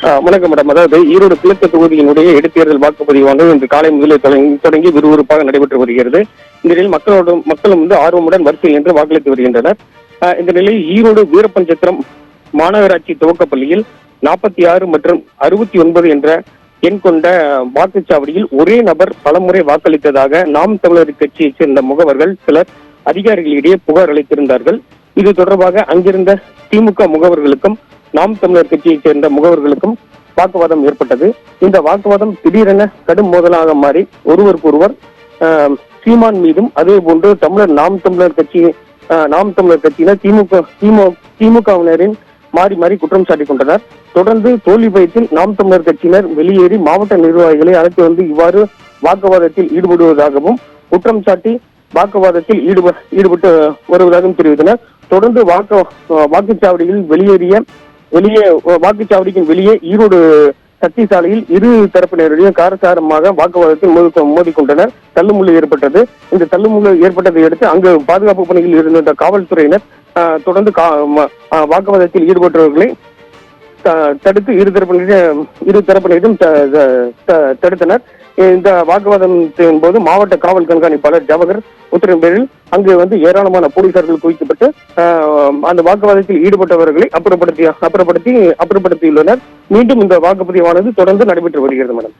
வணக்கம் மேடம். அதாவது ஈரோடு கிழக்கு தொகுதியினுடைய இடைத்தேர்தல் வாக்குப்பதிவானது இன்று காலை முதலே தொடங்கி விறுவிறுப்பாக நடைபெற்று வருகிறது. இந்த நிலையில் மக்களும் ஆர்வமுடன் வரிசையில் நின்று வாக்களித்து வருகின்றனர். இந்த நிலையில் ஈரோடு வீரப்பஞ்சத்திரம் மாநகராட்சி துவக்கப்பள்ளியில் 46 மற்றும் 69 என்ற எண் கொண்ட வாக்குச்சாவடியில் ஒரே நபர் பலமுறை வாக்களித்ததாக நாம் தமிழர் கட்சியைச் சேர்ந்த முகவர்கள் சிலர் அதிகாரிகளிடையே புகார் அளித்திருந்தார்கள். இது தொடர்பாக அங்கிருந்த திமுக முகவர்களுக்கும் நாம் தமிழர் கட்சியைச் சேர்ந்த முகவர்களுக்கும் வாக்குவாதம் ஏற்பட்டது. இந்த வாக்குவாதம் திடீரென கடும் மோதலாக மாறி ஒருவருக்கொருவர் சீமான் மீதும் அதே போன்று நாம் தமிழர் கட்சியினர் திமுகவினரின் மாறி மாறி குற்றம் சாட்டிக் கொண்டனர். தொடர்ந்து தோல்வி பயத்தில் நாம் தமிழர் கட்சியினர் வெளியேறி மாவட்ட நிர்வாகிகளை அழைத்து வந்து இவ்வாறு வாக்குவாதத்தில் ஈடுபடுவதாகவும் குற்றம் சாட்டி வாக்குவாதத்தில் ஈடுபட்டு வருவதாகவும் தெரிவித்தனர். தொடர்ந்து வாக்குச்சாவடியில் வாக்குச்சாவடிக்கு வெளியே ஈரோடு சக்தி சாலையில் இரு தரப்பினருடைய காரசாரமாக வாக்குவாதத்தில் மோதிக்கொண்டனர். தள்ளுமுள்ளு ஏற்பட்டது. இந்த தள்ளுமுள்ளு ஏற்பட்டதை அடுத்து அங்கு பாதுகாப்பு பணியில் இருந்த காவல்துறையினர் தொடர்ந்து வாக்குவாதத்தில் ஈடுபட்டவர்களை தடுத்து இரு தரப்பினரையும் தடுத்தனர். இந்த வாக்குவாதத்தின் போது மாவட்ட காவல் கண்காணிப்பாளர் ஜவஹர் உத்தரவின் பேரில் அங்கு ஏராளமான போலீசார்கள் குவிக்கப்பட்டு அந்த வாக்குவாதத்தில் ஈடுபட்டவர்களை அப்புறப்படுத்தியுள்ளனர். மீண்டும் இந்த வாக்குப்பதிவானது தொடர்ந்து நடைபெற்று வருகிறது. மேடம்,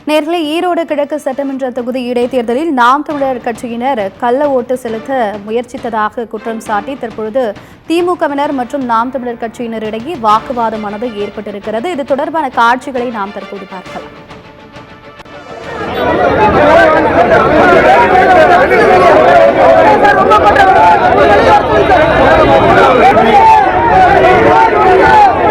நேர்களை ஈரோடு கிழக்கு சட்டமன்ற தொகுதி இடைத்தேர்தலில் நாம் தமிழர் கட்சியினர் கள்ள ஓட்டு செலுத்த முயற்சித்ததாக குற்றம் சாட்டி தற்பொழுது திமுகவினர் மற்றும் நாம் தமிழர் கட்சியினரிடையே வாக்குவாதமானது ஏற்பட்டிருக்கிறது. இது தொடர்பான காட்சிகளை நாம் தற்போது பார்க்கலாம். ரொம்ப